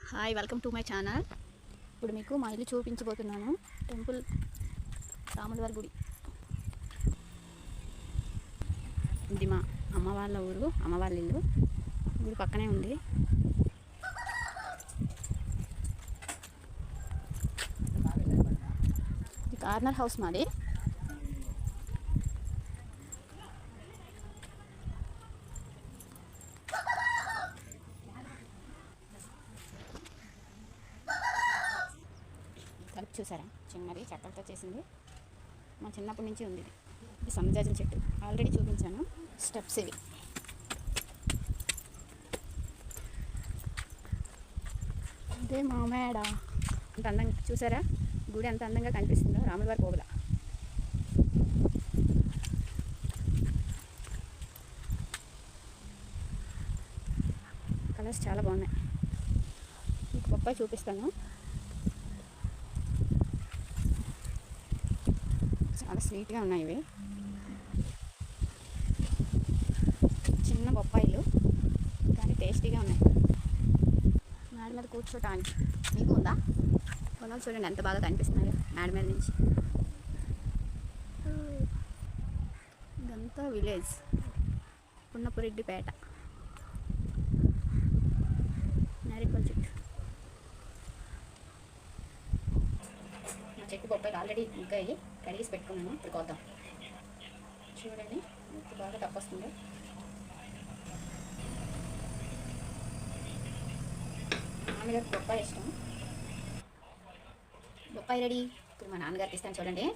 Hi, welcome to my channel. ఇప్పుడు మీకు మా ఇల్లు చూపించబోతున్నాను. టెంపుల్ రాములవారి గుడి. ఇది మా అమ్మ వాళ్ళ ఊరు, అమ్మ వాళ్ళ ఇల్లు. గుడి పక్కనే ఉంది. ఇది కార్నర్ హౌస్ మాది. తలుపు చూసారా, చిన్నది చెక్కలతో చేసింది. మా చిన్నప్పటి నుంచి ఉంది. ఇది సన్నజాజుల చెట్టు, ఆల్రెడీ చూపించాను. స్టెప్స్ ఇవి. ఇదే మా మేడ. అంత అందంగా చూసారా, గుడి ఎంత అందంగా కనిపిస్తుందో. రాములవారి కోవెల. కలర్స్ చాలా బాగున్నాయి. మీకు బొప్పాయి చూపిస్తాను. చాలా స్వీట్గా ఉన్నాయి ఇవి. చిన్న బొప్పాయిలు కానీ టేస్టీగా ఉన్నాయి. మేడ మీద కూర్చోటానికి మీకు ఉందా? పొలాలు చూడండి ఎంత బాగా కనిపిస్తున్నాయో మేడ మీద నుంచి. ఇదంతా విలేజ్, పున్నపురెడ్డిపేట. నారికోల్ చెట్టు. చెట్టు బొప్పాయిలు ఆల్రెడీ ఇంకా కడిగేసి పెట్టుకున్నాను. ఇప్పుడు కోద్దాం. చూడండి ఎంత బాగా తప్పొస్తుందో. నాన్నగారికి బొప్పాయి ఇష్టం. బొప్పాయి రెడీ. ఇప్పుడు మా నాన్నగారికి ఇస్తాను చూడండి.